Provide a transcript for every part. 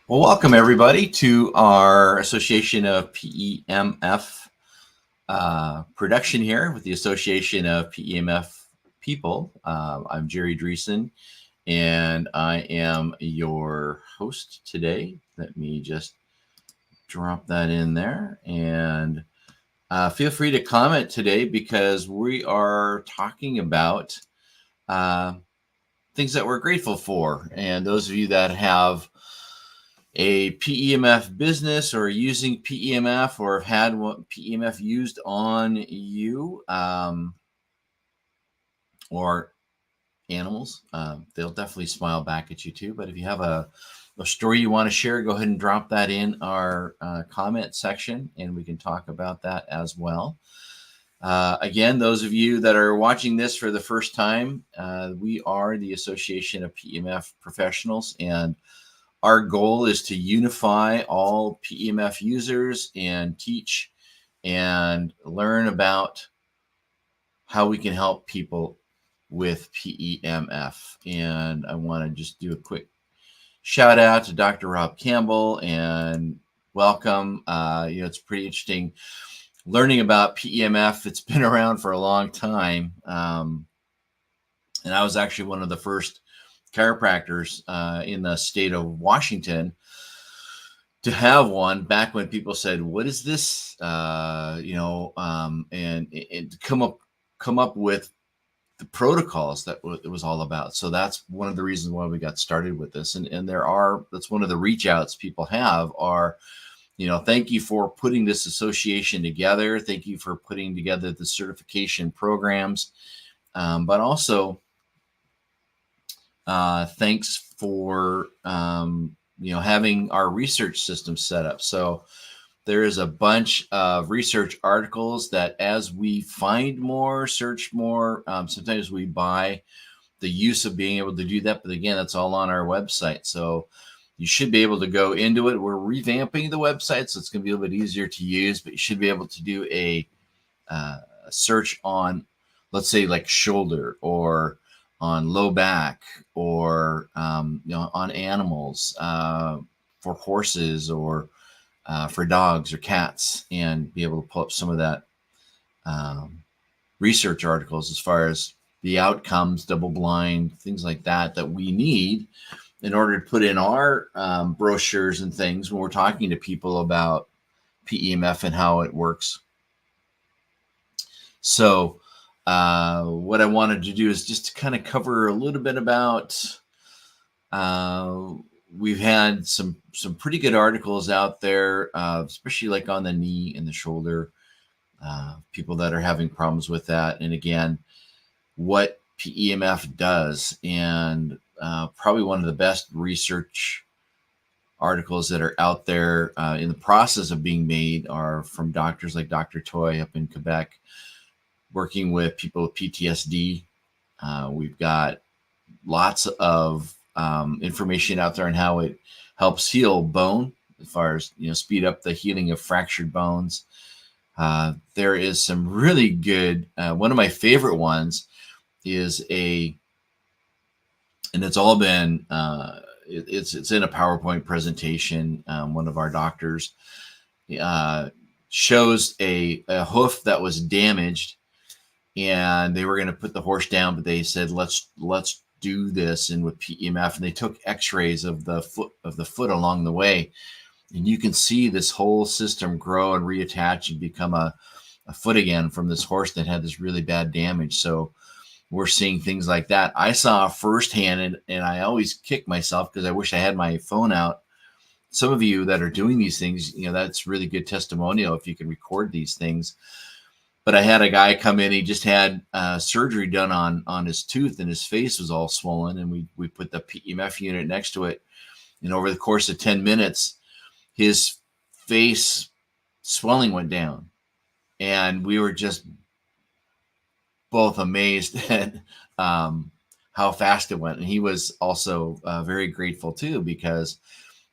Well, welcome everybody to our Association of PEMF production here with the Association of PEMF People. I'm Jerry Dreessen, and I am your host today. Let me just drop that in there, and feel free to comment today because we are talking about uh, things that we're grateful for. And those of you that have a PEMF business or using PEMF or have had PEMF used on you or animals, they'll definitely smile back at you too. But if you have a story you want to share, go ahead and drop that in our comment section and we can talk about that as well. Again, those of you that are watching this for the first time, we are the Association of PEMF Professionals, and our goal is to unify all PEMF users and teach and learn about how we can help people with PEMF. And I want to just do a quick shout out to Dr. Rob Campbell and welcome. It's pretty interesting learning about PEMF. It's been around for a long time. And I was actually one of the first chiropractors in the state of Washington to have one back when people said, "What is this?" And to come up with the protocols that it was all about. So that's one of the reasons why we got started with this. And that's one of the reach outs people have are, thank you for putting this association together. Thank you for putting together the certification programs, but also thanks for having our research system set up. So there is a bunch of research articles that as we find more, search more, sometimes we buy the use of being able to do that. But again, that's all on our website. So you should be able to go into it. We're revamping the website, so it's going to be a little bit easier to use, but you should be able to do a search on, let's say, like shoulder or on low back or on animals, for horses or for dogs or cats, and be able to pull up some of that research articles as far as the outcomes, double blind, things like that we need in order to put in our brochures and things when we're talking to people about PEMF and how it works. So what I wanted to do is just to kind of cover a little bit about, we've had some pretty good articles out there, especially like on the knee and the shoulder, people that are having problems with that. And again, what PEMF does, and probably one of the best research articles that are out there in the process of being made are from doctors like Dr. Toy up in Quebec, working with people with PTSD. We've got lots of information out there on how it helps heal bone, as far as speed up the healing of fractured bones. There is some really good. One of my favorite ones is and it's all been. It's in a PowerPoint presentation. One of our doctors shows a hoof that was damaged, and they were going to put the horse down, but they said, let's do this. And with PEMF, and they took x-rays of the foot along the way. And you can see this whole system grow and reattach and become a foot again from this horse that had this really bad damage. So we're seeing things like that. I saw firsthand, and I always kick myself because I wish I had my phone out. Some of you that are doing these things, that's really good testimonial if you can record these things. But I had a guy come in, he just had surgery done on his tooth, and his face was all swollen, and we put the PEMF unit next to it. And over the course of 10 minutes, his face swelling went down. And we were just both amazed at how fast it went. And he was also very grateful too, because,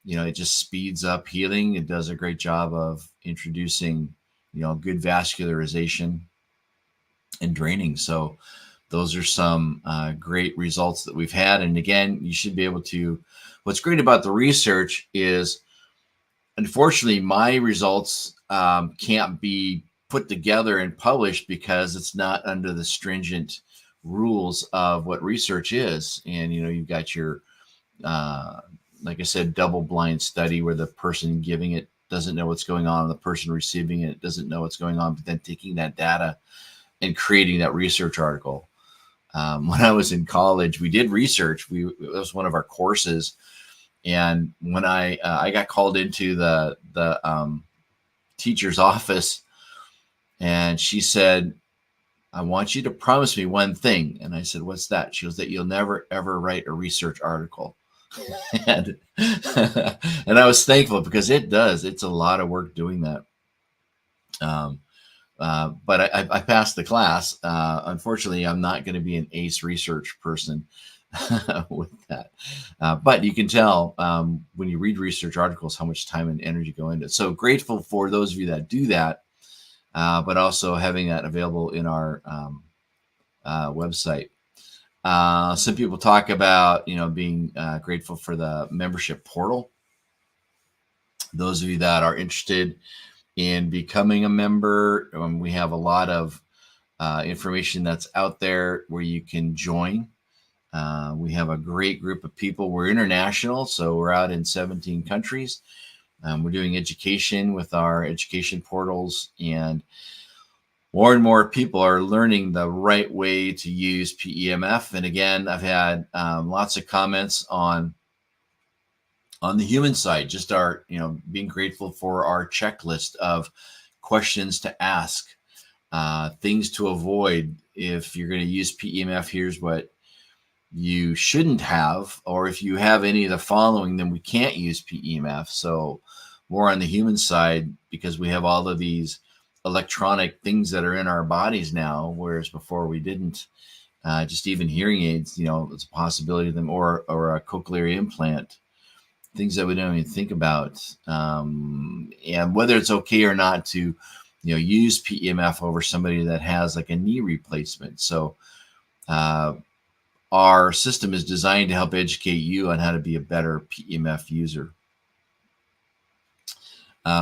it just speeds up healing. It does a great job of introducing good vascularization and draining. So those are some great results that we've had. And again, you should be able to. What's great about the research is, unfortunately, my results can't be put together and published because it's not under the stringent rules of what research is. And you've got your like I said, double-blind study where the person giving it doesn't know what's going on, and the person receiving it doesn't know what's going on, but then taking that data and creating that research article. When I was in college, we did research. It was one of our courses, and when I got called into the teacher's office, and she said, "I want you to promise me one thing." And I said, "What's that?" She goes, "That you'll never ever write a research article." and, and I was thankful because it's a lot of work doing that. But I passed the class. Unfortunately, I'm not going to be an ace research person with that. But you can tell when you read research articles how much time and energy go into it. So grateful for those of you that do that, but also having that available in our website. Some people talk about, being grateful for the membership portal. Those of you that are interested in becoming a member, we have a lot of information that's out there where you can join. We have a great group of people. We're international, so we're out in 17 countries. We're doing education with our education portals, and more people are learning the right way to use PEMF. And again, I've had lots of comments on the human side, just our, being grateful for our checklist of questions to ask, things to avoid. If you're going to use PEMF, here's what you shouldn't have, or if you have any of the following, then we can't use PEMF. So more on the human side, because we have all of these electronic things that are in our bodies now, whereas before we didn't. Just even hearing aids, it's a possibility of them, or a cochlear implant, things that we don't even think about, and whether it's okay or not to use PEMF over somebody that has like a knee replacement. So our system is designed to help educate you on how to be a better PEMF user.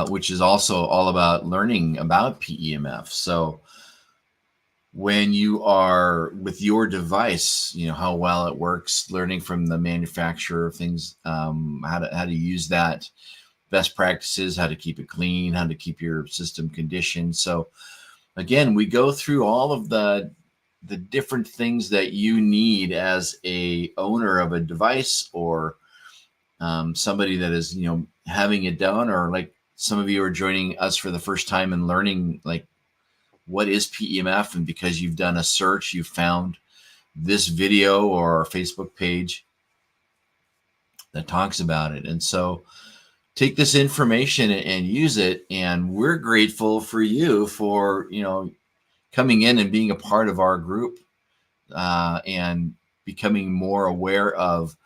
Which is also all about learning about PEMF. So when you are with your device, how well it works, learning from the manufacturer of things, how to use that, best practices, how to keep it clean, how to keep your system conditioned. So again, we go through all of the different things that you need as a owner of a device, or somebody that is, having it done, or like some of you are joining us for the first time and learning, like, what is PEMF? And because you've done a search, you found this video or Facebook page that talks about it. And so take this information and use it. And we're grateful for you for, coming in and being a part of our group, and becoming more aware of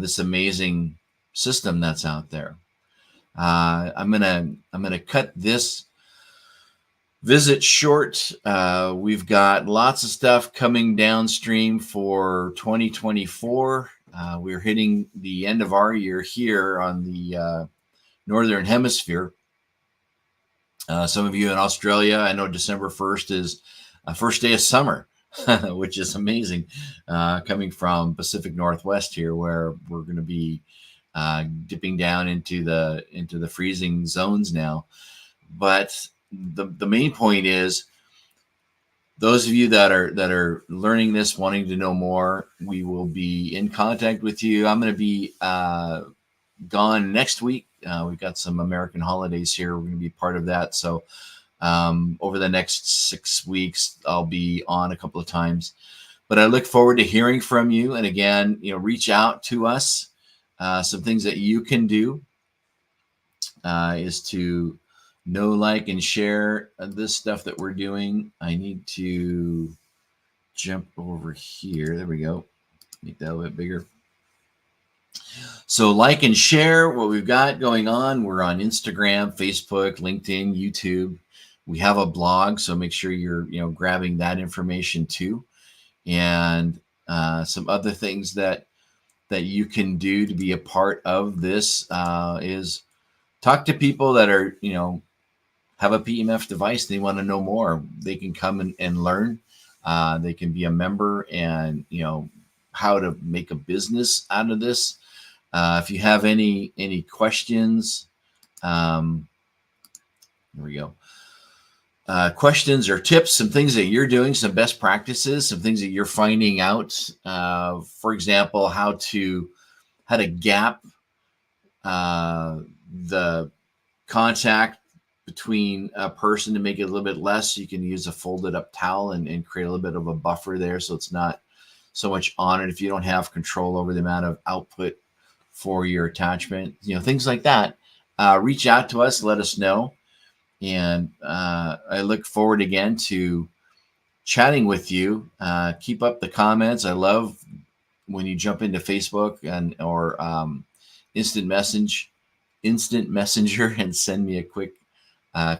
this amazing system that's out there. I'm gonna cut this visit short. We've got lots of stuff coming downstream for 2024. We're hitting the end of our year here on the Northern Hemisphere. Some of you in Australia, I know December 1st is first day of summer, which is amazing, coming from Pacific Northwest here, where we're going to be dipping down into the freezing zones now. But the main point is, those of you that are learning this, wanting to know more, we will be in contact with you. I'm going to be gone next week. We've got some American holidays here. We're going to be part of that. So over the next 6 weeks, I'll be on a couple of times. But I look forward to hearing from you. And again, reach out to us. Some things that you can do is to know, like, and share this stuff that we're doing. I need to jump over here. There we go. Make that a little bit bigger. So like and share what we've got going on. We're on Instagram, Facebook, LinkedIn, YouTube. We have a blog, so make sure you're grabbing that information too. and some other things that you can do to be a part of this is talk to people that are, have a PEMF device. They want to know more. They can come and learn. They can be a member and, how to make a business out of this. If you have any questions, here we go. Questions or tips, some things that you're doing, some best practices, some things that you're finding out. For example, how to gap the contact between a person to make it a little bit less. You can use a folded up towel and create a little bit of a buffer there, so it's not so much on it if you don't have control over the amount of output for your attachment, things like that. Reach out to us, let us know. And I look forward again to chatting with you. Keep up the comments. I love when you jump into Facebook or instant messenger and send me a quick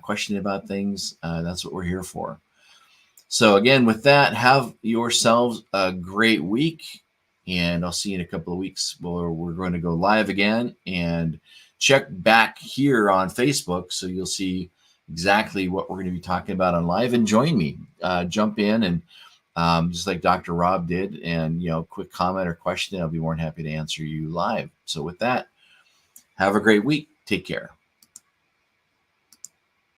question about things. That's what we're here for. So again, with that, have yourselves a great week, and I'll see you in a couple of weeks where we're going to go live again. And check back here on Facebook so you'll see exactly what we're going to be talking about on live, and join me. Jump in and just like Dr. Rob did, and quick comment or question, I'll be more than happy to answer you live. So with that, have a great week. Take care.